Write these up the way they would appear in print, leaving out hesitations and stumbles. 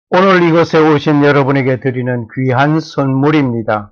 오늘 이곳에 오신 여러분에게 드리는 귀한 선물입니다.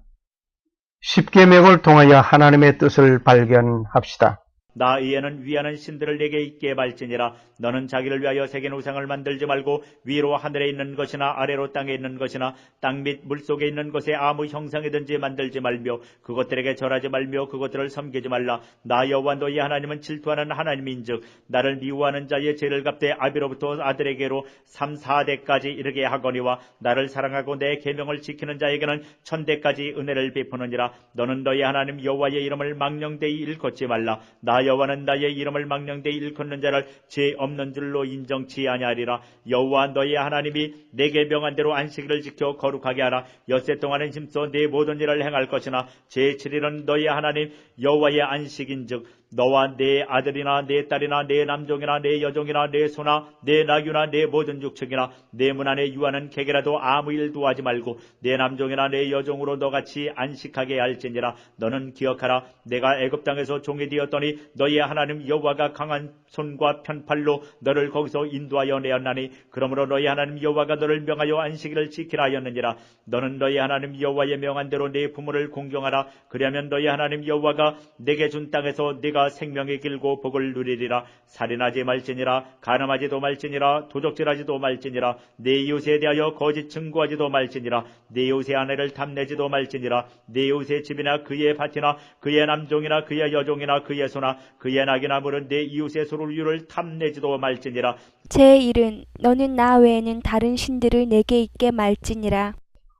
십계명을 통하여 하나님의 뜻을 발견합시다. 나 이에는 위하는 신들을 내게 있게 말지니라. 너는 자기를 위하여 새긴 우상을 만들지 말고 위로 하늘에 있는 것이나 아래로 땅에 있는 것이나 땅 및 물속에 있는 것에 아무 형상이든지 만들지 말며 그것들에게 절하지 말며 그것들을 섬기지 말라. 나 여호와 너희 하나님은 질투하는 하나님인즉 나를 미워하는 자의 죄를 갚되 아비로부터 아들에게로 3, 4대까지 이르게 하거니와 나를 사랑하고 내 계명을 지키는 자에게는 1000대까지 은혜를 베푸느니라. 너는 너희 하나님 여호와의 이름을 망령되이 일컫지 말라. 나 여호와는 나의 이름을 망령되이 일컫는 자를 죄 없는 줄로 인정치 아니하리라. 여호와 너희 하나님이 내게 명한 대로 안식일을 지켜 거룩하게 하라. 엿새 동안은 힘써 내 모든 일을 행할 것이나 제7일은 너희 하나님 여호와의 안식인즉 너와 내 아들이나 내 딸이나 내 남종이나 내 여종이나 내 소나 내 나귀나 내 모든 육축이나 내 문 안에 유하는 객이라도 아무 일도 하지 말고 내 남종이나 내 여종으로 너같이 안식하게 할지니라. 너는 기억하라. 내가 애굽 땅에서 종이 되었더니 너희 하나님 여호와가 강한 손과 편팔로 너를 거기서 인도하여 내었나니 그러므로 너희 하나님 여호와가 너를 명하여 안식일을 지키라 하였느니라. 너는 너희 하나님 여호와의 명한 대로 내 부모를 공경하라. 그리하면 너희 하나님 여호와가 내게 준 땅에서 네가 생명이 길고 복을 누리리라. 살인하지 말지니라. 간음하지도 말지니라. 도적질하지도 말지니라. 내 이웃에 대하여 거짓 증거하지도 말지니라. 내 이웃의 아내를 탐내지도 말지니라. 내 이웃의 집이나 그의 밭이나 그의 남종이나 그의 여종이나 그의 소나 그의 낙이나 물은 내 이웃의 소유를 탐내지도 말지니라. 제1은 너는 나 외에는 다른 신들을 내게 있게 말지니라.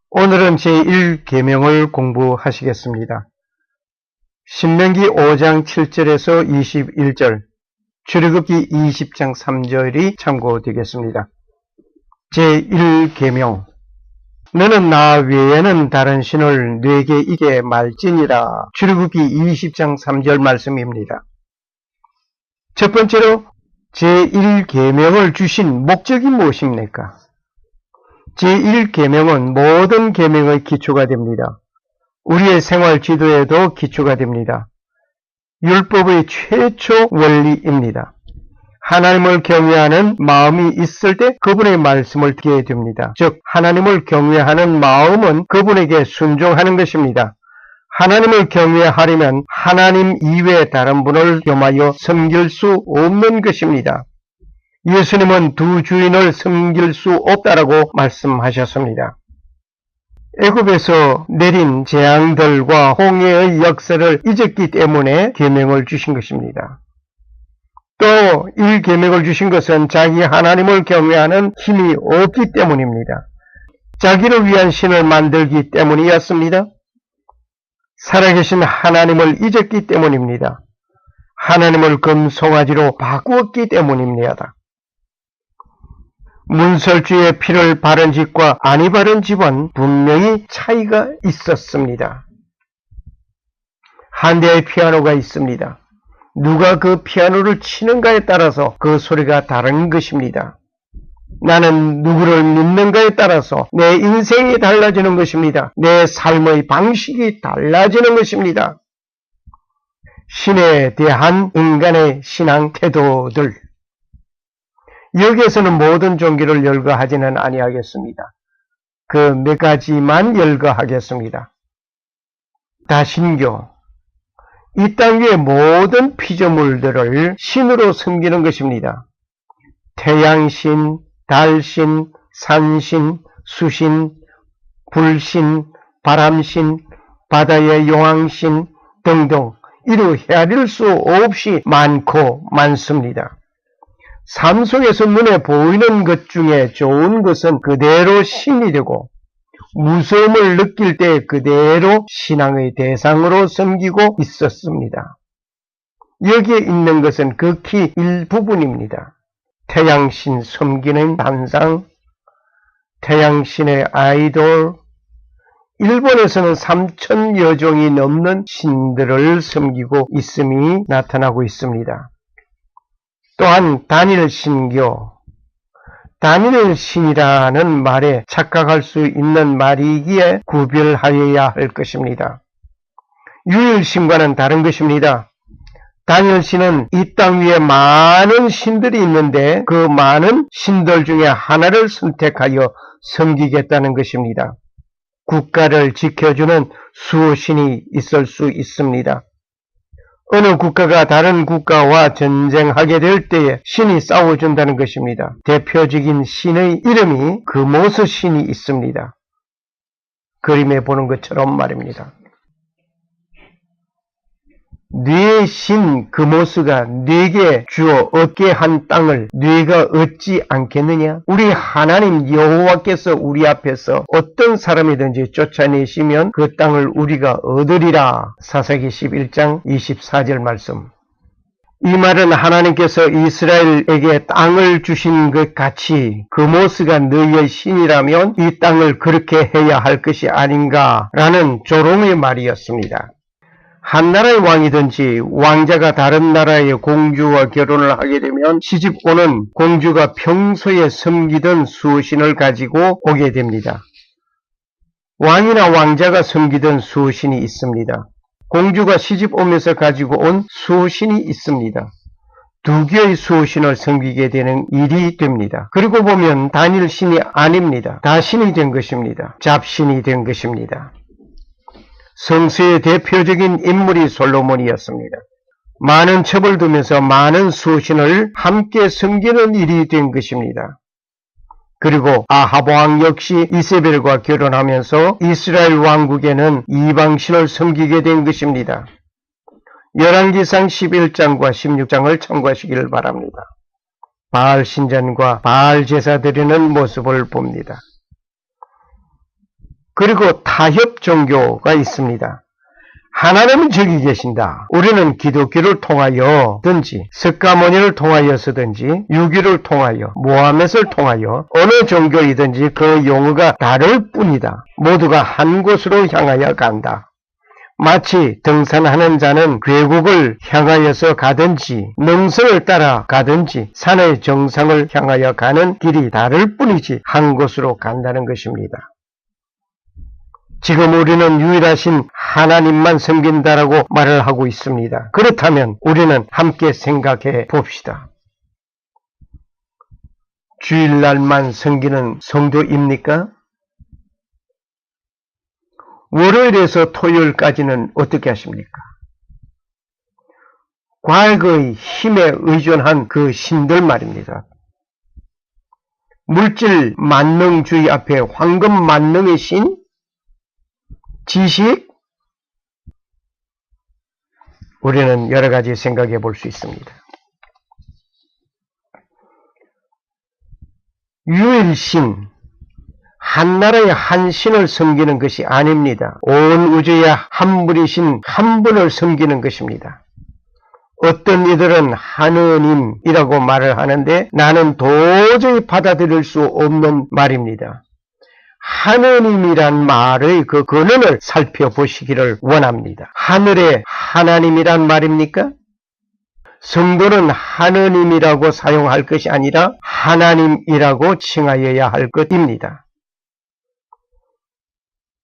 오늘은 제1계명을 공부하시겠습니다. 신명기 5장 7절에서 21절, 출애굽기 20장 3절이 참고되겠습니다. 제1계명, 너는 나 외에는 다른 신을 내게 있게 말지니라. 출애굽기 20장 3절 말씀입니다. 첫 번째로 제1계명을 주신 목적이 무엇입니까? 제1계명은 모든 계명의 기초가 됩니다. 우리의 생활 지도에도 기초가 됩니다. 율법의 최초 원리입니다. 하나님을 경외하는 마음이 있을 때 그분의 말씀을 듣게 됩니다. 즉 하나님을 경외하는 마음은 그분에게 순종하는 것입니다. 하나님을 경외하려면 하나님 이외에 다른 분을 겸하여 섬길 수 없는 것입니다. 예수님은 두 주인을 섬길 수 없다라고 말씀하셨습니다. 애굽에서 내린 재앙들과 홍해의 역사를 잊었기 때문에 계명을 주신 것입니다. 또 1계명을 주신 것은 자기 하나님을 경외하는 힘이 없기 때문입니다. 자기를 위한 신을 만들기 때문이었습니다. 살아계신 하나님을 잊었기 때문입니다. 하나님을 금송아지로 바꾸었기 때문입니다. 문설주의 피를 바른 집과 아니 바른 집은 분명히 차이가 있었습니다. 한 대의 피아노가 있습니다. 누가 그 피아노를 치는가에 따라서 그 소리가 다른 것입니다. 나는 누구를 믿는가에 따라서 내 인생이 달라지는 것입니다. 내 삶의 방식이 달라지는 것입니다. 신에 대한 인간의 신앙 태도들, 여기에서는 모든 종교를 열거하지는 아니하겠습니다. 그 몇 가지만 열거하겠습니다. 다신교, 이 땅 위의 모든 피조물들을 신으로 섬기는 것입니다. 태양신, 달신, 산신, 수신, 불신, 바람신, 바다의 용왕신 등등 이루 헤아릴 수 없이 많습니다. 삶 속에서 눈에 보이는 것 중에 좋은 것은 그대로 신이 되고 무서움을 느낄 때 그대로 신앙의 대상으로 섬기고 있었습니다. 여기에 있는 것은 극히 일부분입니다. 태양신 섬기는 단상, 태양신의 아이돌, 일본에서는 3000여 종이 넘는 신들을 섬기고 있음이 나타나고 있습니다. 또한 단일 신교, 단일 신이라는 말에 착각할 수 있는 말이기에 구별하여야 할 것입니다. 유일신과는 다른 것입니다. 단일신은 이 땅 위에 많은 신들이 있는데 그 많은 신들 중에 하나를 선택하여 섬기겠다는 것입니다. 국가를 지켜주는 수호신이 있을 수 있습니다. 어느 국가가 다른 국가와 전쟁하게 될 때에 신이 싸워준다는 것입니다. 대표적인 신의 이름이 금오스 신이 있습니다. 그림에 보는 것처럼 말입니다. 네 신 금오스가 네게 주어 얻게 한 땅을 네가 얻지 않겠느냐? 우리 하나님 여호와께서 우리 앞에서 어떤 사람이든지 쫓아내시면 그 땅을 우리가 얻으리라. 사사기 11장 24절 말씀. 이 말은 하나님께서 이스라엘에게 땅을 주신 것 같이 금오스가 너희의 신이라면 이 땅을 그렇게 해야 할 것이 아닌가라는 조롱의 말이었습니다. 한 나라의 왕이든지 왕자가 다른 나라의 공주와 결혼을 하게 되면 시집오는 공주가 평소에 섬기던 수호신을 가지고 오게 됩니다. 왕이나 왕자가 섬기던 수호신이 있습니다. 공주가 시집오면서 가지고 온 수호신이 있습니다. 두 개의 수호신을 섬기게 되는 일이 됩니다. 그리고 보면 단일 신이 아닙니다. 다신이 된 것입니다. 잡신이 된 것입니다. 성서의 대표적인 인물이 솔로몬이었습니다. 많은 첩을 두면서 많은 수호신을 함께 섬기는 일이 된 것입니다. 그리고 아합 왕 역시 이세벨과 결혼하면서 이스라엘 왕국에는 이방신을 섬기게 된 것입니다. 열왕기상 11장과 16장을 참고하시기를 바랍니다. 바알 신전과 바알 제사 드리는 모습을 봅니다. 그리고 타협 종교가 있습니다. 하나님은 저기 계신다. 우리는 기독교를 통하여든지 석가모니를 통하여서든지 유교를 통하여 모하멧을 통하여 어느 종교이든지 그 용어가 다를 뿐이다. 모두가 한 곳으로 향하여 간다. 마치 등산하는 자는 계곡을 향하여서 가든지 능선을 따라 가든지 산의 정상을 향하여 가는 길이 다를 뿐이지 한 곳으로 간다는 것입니다. 지금 우리는 유일하신 하나님만 섬긴다라고 말을 하고 있습니다. 그렇다면 우리는 함께 생각해 봅시다. 주일날만 섬기는 성도입니까? 월요일에서 토요일까지는 어떻게 하십니까? 과거의 힘에 의존한 그 신들 말입니다. 물질 만능주의 앞에 황금 만능의 신? 지식? 우리는 여러 가지 생각해 볼 수 있습니다. 유일신, 한 나라의 한 신을 섬기는 것이 아닙니다. 온 우주의 한 분이신 한 분을 섬기는 것입니다. 어떤 이들은 하느님이라고 말을 하는데 나는 도저히 받아들일 수 없는 말입니다. 하느님이란 말의 그 근원을 살펴보시기를 원합니다. 하늘의 하나님이란 말입니까? 성도는 하느님이라고 사용할 것이 아니라 하나님이라고 칭하여야 할 것입니다.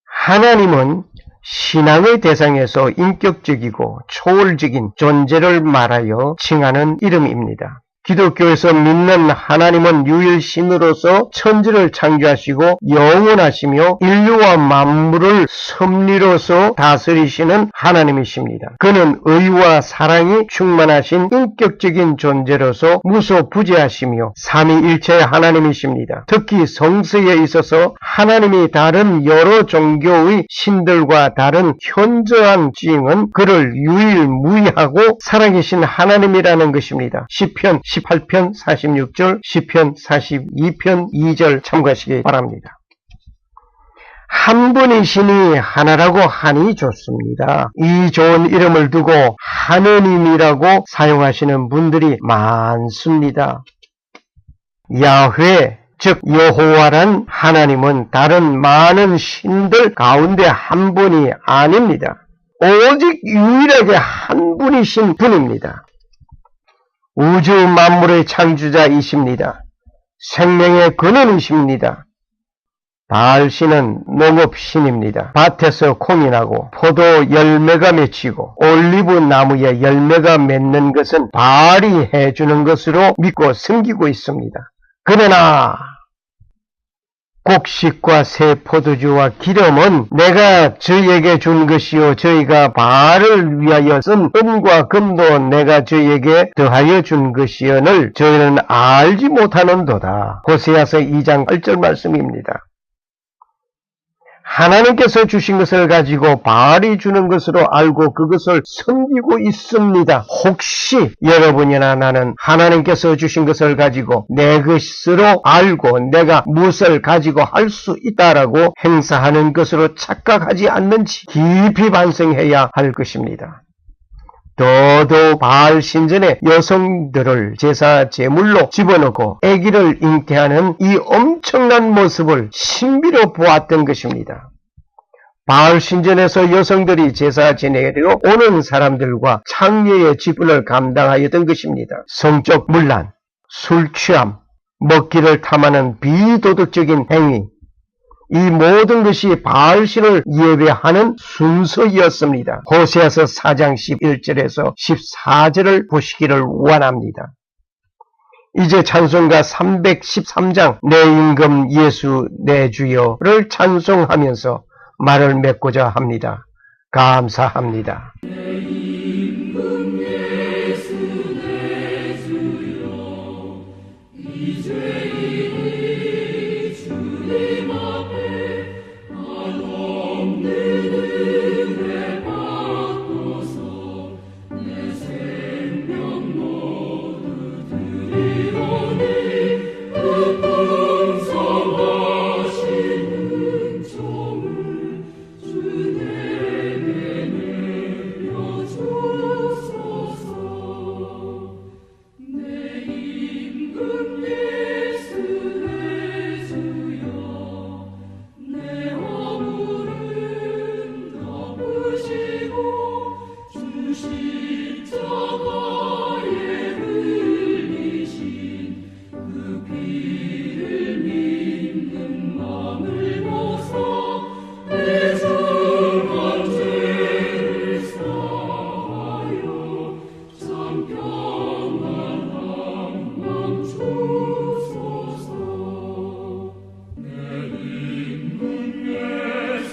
하나님은 신앙의 대상에서 인격적이고 초월적인 존재를 말하여 칭하는 이름입니다. 기독교에서 믿는 하나님은 유일신으로서 천지를 창조하시고 영원하시며 인류와 만물을 섭리로서 다스리시는 하나님이십니다. 그는 의와 사랑이 충만하신 인격적인 존재로서 무소부재하시며 삼위일체의 하나님이십니다. 특히 성서에 있어서 하나님이 다른 여러 종교의 신들과 다른 현저한 징은 그를 유일무이하고 살아계신 하나님이라는 것입니다. 시편 18편 46절, 시편 42편 2절 참고하시기 바랍니다. 한 분이시니 하나라고 하니 좋습니다. 이 좋은 이름을 두고 하느님이라고 사용하시는 분들이 많습니다. 야훼, 즉 여호와란 하나님은 다른 많은 신들 가운데 한 분이 아닙니다. 오직 유일하게 한 분이신 분입니다. 우주 만물의 창조자이십니다. 생명의 근원이십니다. 바알신은 농업신입니다. 밭에서 콩이 나고 포도 열매가 맺히고 올리브 나무에 열매가 맺는 것은 바알이 해주는 것으로 믿고 섬기고 있습니다. 그러나 곡식과 새 포도주와 기름은 내가 저희에게 준 것이요 저희가 바알을 위하여 쓴 은과 금도 내가 저희에게 더하여 준 것이여를 저희는 알지 못하는도다. 호세아서 2장 8절 말씀입니다. 하나님께서 주신 것을 가지고 바알이 주는 것으로 알고 그것을 섬기고 있습니다. 혹시 여러분이나 나는 하나님께서 주신 것을 가지고 내 것으로 알고 내가 무엇을 가지고 할 수 있다라고 행사하는 것으로 착각하지 않는지 깊이 반성해야 할 것입니다. 더더욱 바알 신전의 여성들을 제사 제물로 집어넣고 아기를 잉태하는 이 엄청난 모습을 신비로 보았던 것입니다. 바알 신전에서 여성들이 제사 지내려 오는 사람들과 창녀의 직분을 감당하였던 것입니다. 성적 문란, 술 취함, 먹기를 탐하는 비도덕적인 행위, 이 모든 것이 바알신을 예배하는 순서였습니다. 호세아서 4장 11절에서 14절을 보시기를 원합니다. 이제 찬송가 313장 내 임금 예수 내 주여를 찬송하면서 말을 맺고자 합니다. 감사합니다.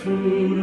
주를